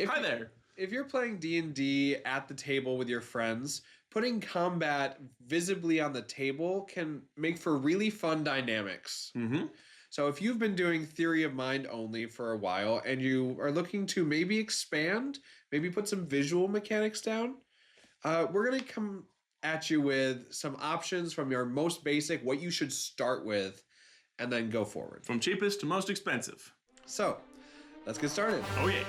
Hi there. If you're playing D&D at the table with your friends, putting combat visibly on the table can make for really fun dynamics. Mm-hmm. So if you've been doing Theory of Mind only for a while and you are looking to maybe expand, maybe put some visual mechanics down, we're going to come at you with some options from your most basic, what you should start with, and then go forward. From cheapest to most expensive. So, let's get started. Oh yeah.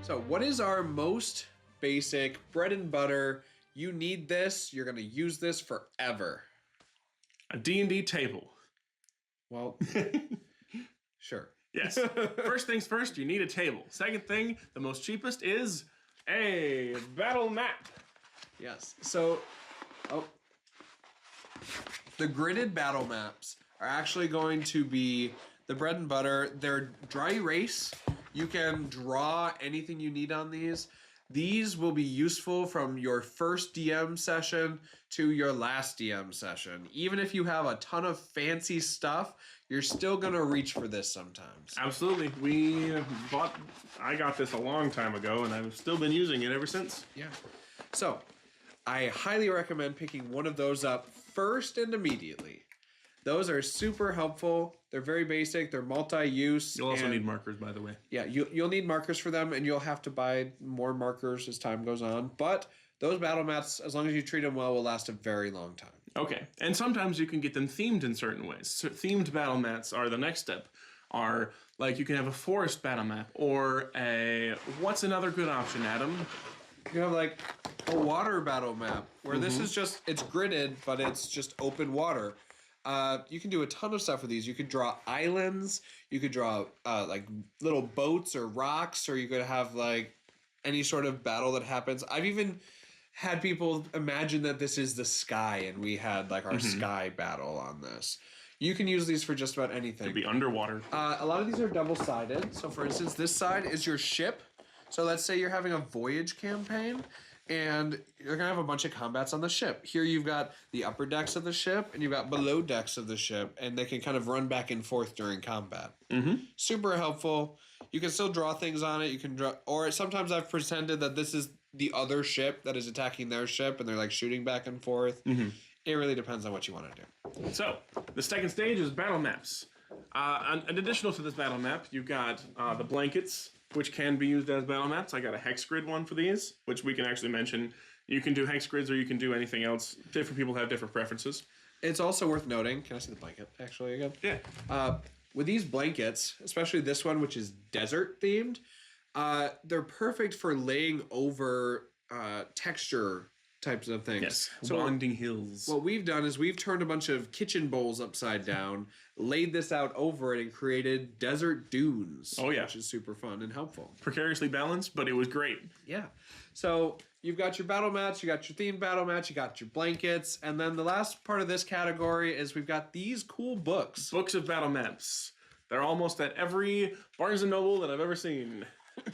So, what is our most basic bread and butter? You need this. You're going to use this forever. A D&D table. Well, sure. Yes. First things first, you need a table. Second thing, the most cheapest is a battle map. Yes. So, the gridded battle maps are actually going to be the bread and butter. They're dry erase. You can draw anything you need on these. These will be useful from your first DM session to your last DM session. Even if you have a ton of fancy stuff, you're still going to reach for this sometimes. Absolutely. I got this a long time ago, and I've still been using it ever since. Yeah. So, I highly recommend picking one of those up first and immediately. Those are super helpful. They're very basic. They're multi-use. You'll also need markers, by the way. Yeah, you'll need markers for them, and you'll have to buy more markers as time goes on. But those battle mats, as long as you treat them well, will last a very long time. Okay, and sometimes you can get them themed in certain ways. So themed battle mats are the next step. Are like you can have a forest battle map, or what's another good option, Adam? You have like a water battle map, where this is just, it's gridded, but it's just open water. You can do a ton of stuff with these. You could draw islands. You could draw like little boats or rocks, or you could have like any sort of battle that happens. I've even had people imagine that this is the sky, and we had like our sky battle on this. You can use these for just about anything. To be underwater. A lot of these are double-sided. So, for instance, this side is your ship. So let's say you're having a voyage campaign, and you're going to have a bunch of combats on the ship. Here you've got the upper decks of the ship, and you've got below decks of the ship, and they can kind of run back and forth during combat. Super helpful. You can still draw things on it. You can draw, or sometimes I've pretended that this is the other ship that is attacking their ship, and they're like shooting back and forth. It really depends on what you want to do. So, the second stage is battle maps. An additional to this battle map, you've got the blankets, which can be used as battle maps. I got a hex grid one for these, which we can actually mention. You can do hex grids or you can do anything else. Different people have different preferences. It's also worth noting, can I see the blanket actually again? Yeah. With these blankets, especially this one, which is desert themed, they're perfect for laying over texture types of things. Yes, so winding hills. What we've done is we've turned a bunch of kitchen bowls upside down, laid this out over it, and created desert dunes. Oh, yeah. Which is super fun and helpful. Precariously balanced, but it was great. Yeah. So you've got your battle mats, you got your themed battle mats, you got your blankets, and then the last part of this category is we've got these cool books. Books of battle maps. They're almost at every Barnes & Noble that I've ever seen.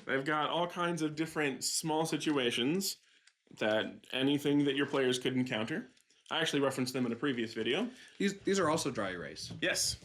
They've got all kinds of different small situations that anything that your players could encounter. I actually referenced them in a previous video. These are also dry erase. Yes.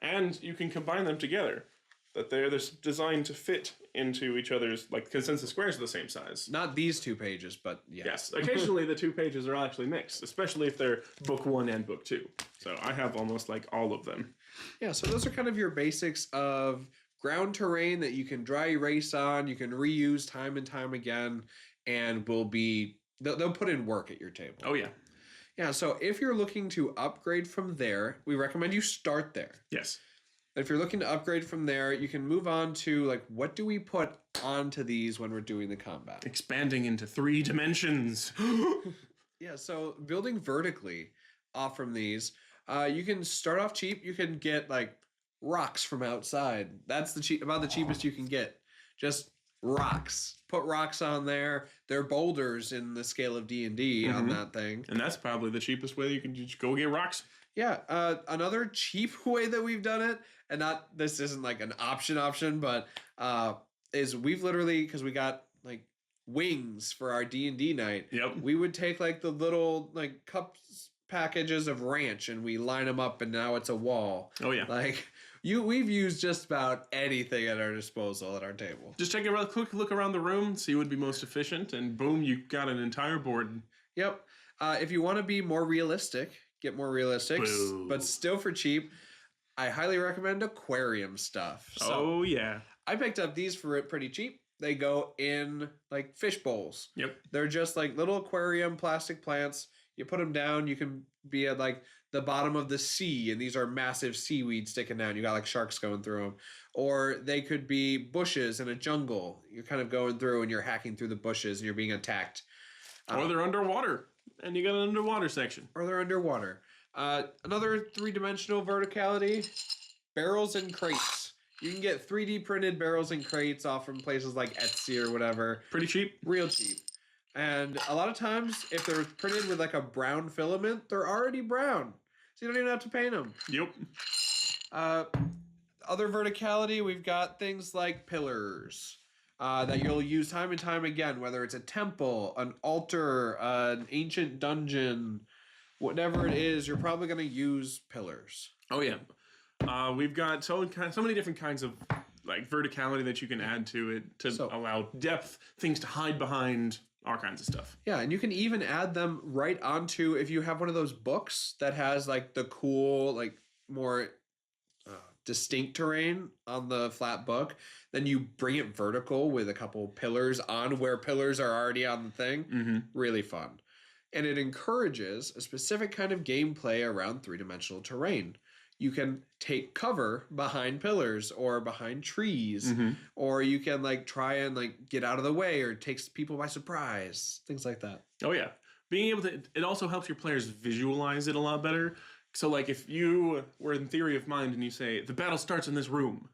And you can combine them together. That they're designed to fit into each other's, like, consensus squares are the same size. Not these 2 pages, but yes. Yes. Occasionally the 2 pages are actually mixed, especially if they're book 1 and book 2. So I have almost like all of them. Yeah, so those are kind of your basics of ground terrain that you can dry erase on, you can reuse time and time again, and they'll put in work at your table. Oh, yeah. Yeah, so if you're looking to upgrade from there, we recommend you start there. Yes. If you're looking to upgrade from there, you can move on to, like, what do we put onto these when we're doing the combat? Expanding into 3 dimensions. Yeah, so building vertically off from these, you can start off cheap. You can get, like, rocks from outside. That's about the cheapest you can get. Just rocks. Put rocks on there. They're boulders in the scale of D&D on that thing. And that's probably the cheapest way you can just go get rocks. Yeah, another cheap way that we've done it, and this isn't like an option, but is we've literally, because we got like wings for our D&D night, Yep. we would take like the little like cups packages of ranch and we line them up and now it's a wall. Oh yeah. Like we've used just about anything at our disposal at our table. Just take a quick look around the room, see what would be most efficient, and boom, you got an entire board. Yep. If you want to be more realistic, get more realistic, Boo. but still for cheap, I highly recommend aquarium stuff. So Oh yeah. I picked up these for it pretty cheap. They go in like fish bowls. Yep. They're just like little aquarium plastic plants. You put them down, you can be at like the bottom of the sea, and these are massive seaweed sticking down. You got like sharks going through them. Or they could be bushes in a jungle. You're kind of going through and you're hacking through the bushes and you're being attacked. Or they're underwater, and you got an underwater section. Or they're underwater. Another three-dimensional verticality, barrels and crates. You can get 3D printed barrels and crates off from places like Etsy or whatever. Pretty cheap. Real cheap. And a lot of times, if they're printed with like a brown filament, they're already brown. So you don't even have to paint them. Yep. Other verticality, we've got things like pillars that you'll use time and time again, whether it's a temple, an altar, an ancient dungeon, whatever it is, you're probably going to use pillars. Oh yeah. We've got so many different kinds of like verticality that you can add to it to allow depth, things to hide behind, all kinds of stuff. Yeah, and you can even add them right onto if you have one of those books that has like the cool, like more distinct terrain on the flat book, then you bring it vertical with a couple pillars on where pillars are already on the thing. Mm-hmm. Really fun. And it encourages a specific kind of gameplay around three-dimensional terrain. You can take cover behind pillars or behind trees, or you can like try and like get out of the way or takes people by surprise, things like that. Oh yeah. Being able to, it also helps your players visualize it a lot better. So like if you were in theory of mind and you say the battle starts in this room,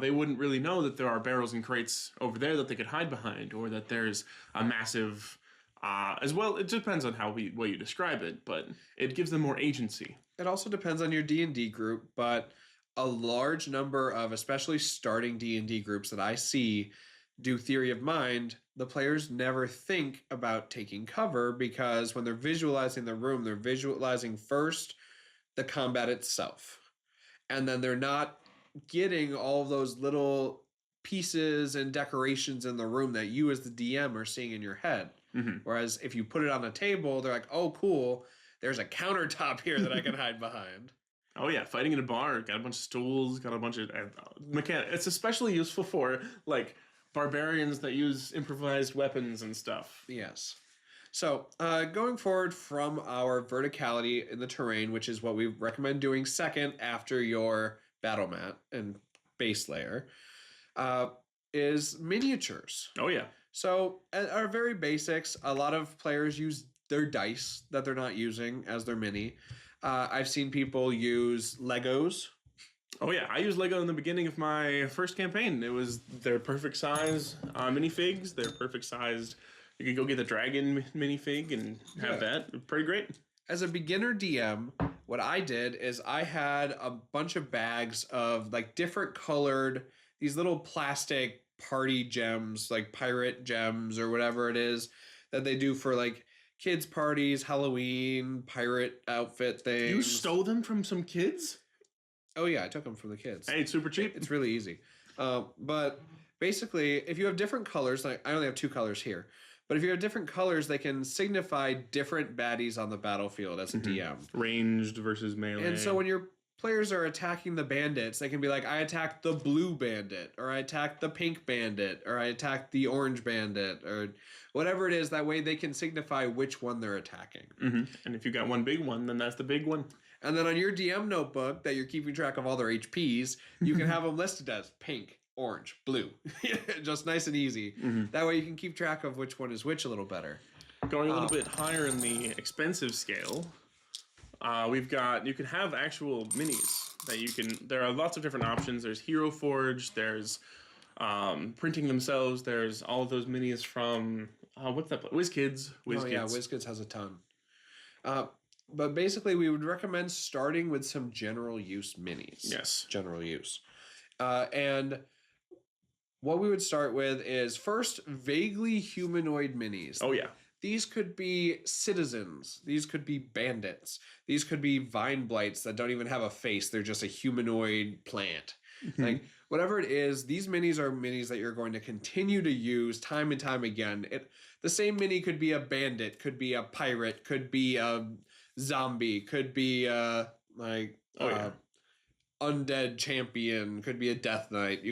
they wouldn't really know that there are barrels and crates over there that they could hide behind, or that there's a massive as well. It depends on way you describe it, but it gives them more agency. It also depends on your D&D group, but a large number of especially starting D&D groups that I see do theory of mind, the players never think about taking cover because when they're visualizing the room, they're visualizing first the combat itself. And then they're not getting all of those little pieces and decorations in the room that you as the DM are seeing in your head. Mm-hmm. Whereas if you put it on a table, they're like, oh, cool, there's a countertop here that I can hide behind. Oh yeah, fighting in a bar, got a bunch of stools, got a bunch of mechanics. It's especially useful for like barbarians that use improvised weapons and stuff. Yes. So going forward from our verticality in the terrain, which is what we recommend doing second after your battle mat and base layer, is miniatures. Oh yeah. So at our very basics, a lot of players use their dice that they're not using as their mini. I've seen people use Legos. Oh yeah, I used Lego in the beginning of my first campaign. It was their perfect size minifigs. They're perfect sized. You could go get the dragon minifig and have that. Pretty great. As a beginner DM, what I did is I had a bunch of bags of like different colored, these little plastic party gems, like pirate gems or whatever it is that they do for like kids' parties, Halloween, pirate outfit things. You stole them from some kids? Oh yeah, I took them from the kids. Hey, it's super cheap. It's really easy. But basically, if you have different colors, like I only have 2 colors here, but if you have different colors, they can signify different baddies on the battlefield as a DM. Ranged versus melee. And so when your players are attacking the bandits, they can be like, I attacked the blue bandit, or I attacked the pink bandit, or I attacked the orange bandit, or whatever it is. That way they can signify which one they're attacking. And if you got one big one, then that's the big one. And then on your DM notebook that you're keeping track of all their HPs, you can have them listed as pink, orange, blue. Just nice and easy. That way you can keep track of which one is which a little better. Going a little bit higher in the expensive scale, we've got, you can have actual minis that you can, there are lots of different options. There's Hero Forge, there's printing themselves, there's all of those minis from, what's that? WizKids. Oh yeah, WizKids has a ton. But basically we would recommend starting with some general use minis. Yes. General use. And what we would start with is first vaguely humanoid minis. Oh yeah. These could be citizens. These could be bandits. These could be vine blights that don't even have a face. They're just a humanoid plant. Like whatever it is, these minis are minis that you're going to continue to use time and time again. The same mini could be a bandit, could be a pirate, could be a zombie, could be undead champion, could be a death knight.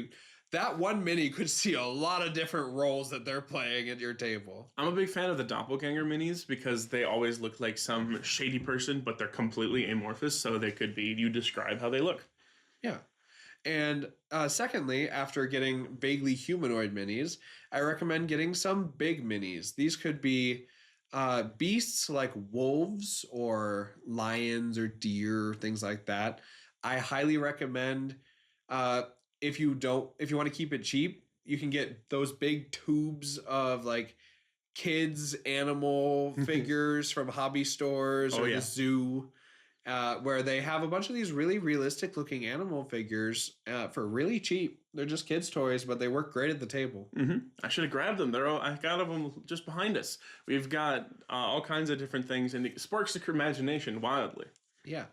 That one mini could see a lot of different roles that they're playing at your table. I'm a big fan of the doppelganger minis because they always look like some shady person, but they're completely amorphous, so they could be, you describe how they look. Yeah. And secondly, after getting vaguely humanoid minis, I recommend getting some big minis. These could be beasts like wolves or lions or deer, things like that. I highly recommend if you want to keep it cheap, you can get those big tubes of like kids animal figures from hobby stores or the zoo. Where they have a bunch of these really realistic looking animal figures for really cheap. They're just kids' toys, but they work great at the table. I should have grabbed them. I got them just behind us. We've got all kinds of different things, and it sparks your imagination wildly. Yeah.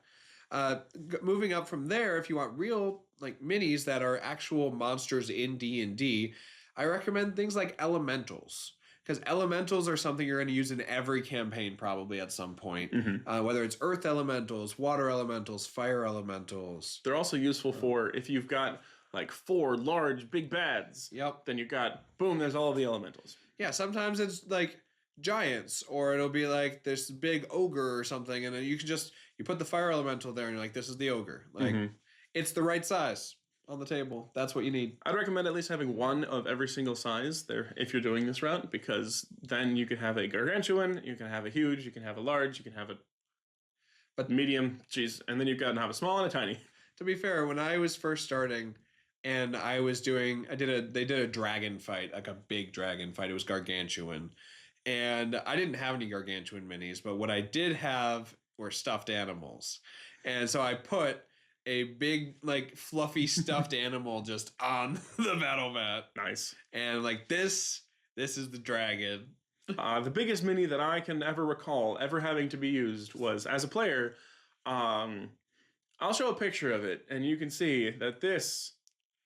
Moving up from there, if you want real like minis that are actual monsters in D&D, I recommend things like elementals. Because elementals are something you're going to use in every campaign probably at some point. Whether it's earth elementals, water elementals, fire elementals. They're also useful for if you've got like 4 large big bads. Yep. Then you've got, boom, there's all of the elementals. Yeah, sometimes it's like giants, or it'll be like this big ogre or something, and then you put the fire elemental there and you're like, this is the ogre. Like it's the right size on the table. That's what you need. I'd recommend at least having one of every single size there if you're doing this route, because then you could have a gargantuan, you can have a huge, you can have a large, you can have a medium, and then you can have a small and a tiny. To be fair, when I was first starting and they did a dragon fight, like a big dragon fight. It was gargantuan. And I didn't have any gargantuan minis, but what I did have were stuffed animals. And so I put a big, like, fluffy stuffed animal just on the battle mat. Nice. And like this is the dragon. The biggest mini that I can ever recall ever having to be used was, as a player, I'll show a picture of it, and you can see that this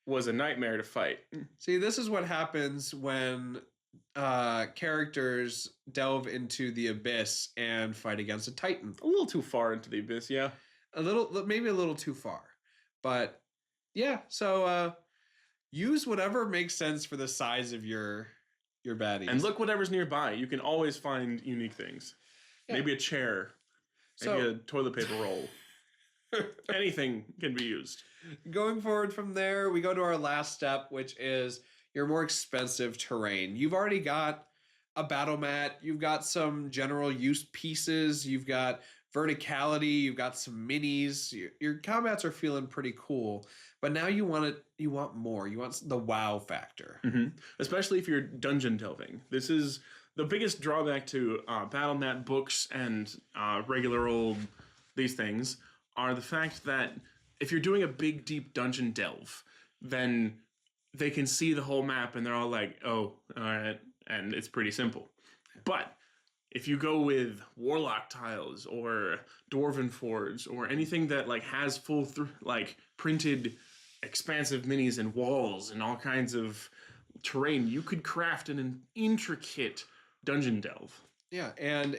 was a nightmare to fight. See, this is what happens when characters delve into the abyss and fight against a titan. A little too far into the abyss, yeah. Maybe a little too far. But yeah, so use whatever makes sense for the size of your baddies. And look whatever's nearby. You can always find unique things. Yeah. Maybe a chair. Maybe a toilet paper roll. Anything can be used. Going forward from there, we go to our last step, which is your more expensive terrain. You've already got a battle mat. You've got some general use pieces. You've got verticality. You've got some minis. Your combats are feeling pretty cool. But now you want more. You want the wow factor. Mm-hmm. Especially if you're dungeon delving. This is the biggest drawback to battle mat books and regular old these things are the fact that if you're doing a big, deep dungeon delve, then they can see the whole map and they're all like, oh, all right, and it's pretty simple. But if you go with warlock tiles or dwarven forge or anything that like has full printed expansive minis and walls and all kinds of terrain, you could craft an intricate dungeon delve. Yeah, and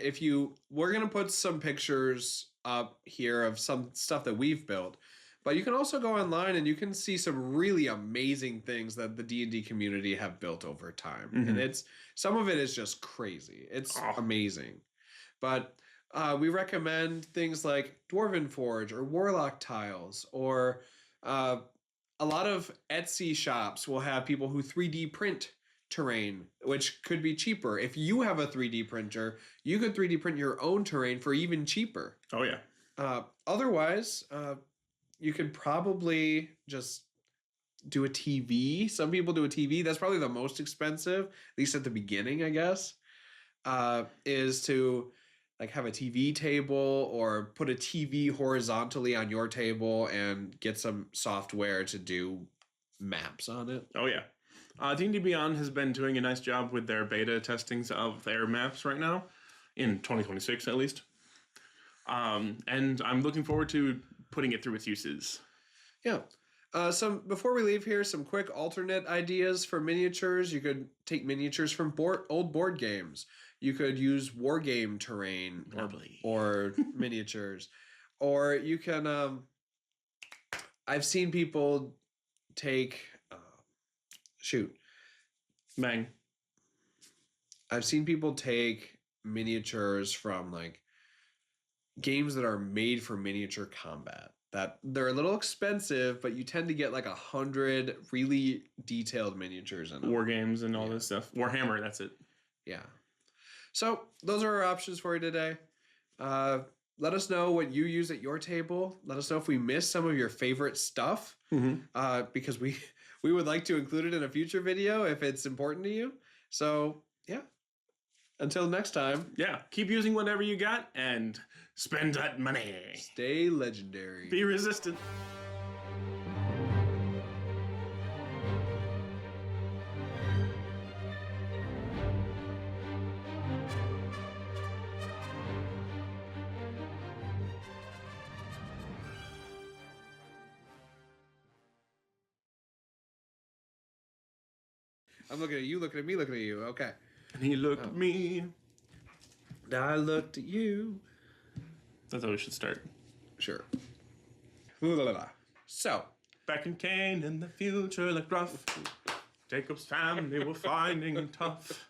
we're gonna put some pictures up here of some stuff that we've built, but you can also go online and you can see some really amazing things that the D&D community have built over time. Mm-hmm. And some of it is just crazy. It's amazing. But we recommend things like Dwarven Forge or Warlock tiles, or a lot of Etsy shops will have people who 3D print terrain, which could be cheaper. If you have a 3D printer, you could 3D print your own terrain for even cheaper. Oh, yeah. Otherwise, you could probably just do a TV. Some people do a TV. That's probably the most expensive, at least at the beginning, I guess, is to like have a TV table or put a TV horizontally on your table and get some software to do maps on it. Oh, yeah. D&D Beyond has been doing a nice job with their beta testings of their maps right now, in 2026 at least. And I'm looking forward to putting it through its uses. Yeah. Before we leave here, some quick alternate ideas for miniatures. You could take miniatures from old board games. You could use war game terrain or miniatures, or you can. I've seen people take. Bang. I've seen people take miniatures from like games that are made for miniature combat. That they're a little expensive, but you tend to get like 100 really detailed miniatures in them. War games and all this stuff. Warhammer, that's it. Yeah. So those are our options for you today. Let us know what you use at your table. Let us know if we missed some of your favorite stuff, because we would like to include it in a future video if it's important to you. So yeah. Until next time. Yeah. Keep using whatever you got and spend that money. Stay legendary. Be resistant. I'm looking at you, looking at me, looking at you. Okay. And he looked at me. I looked at you. That's how we should start. Sure. So. Back in Canaan, the future looked rough. Jacob's family were finding it tough.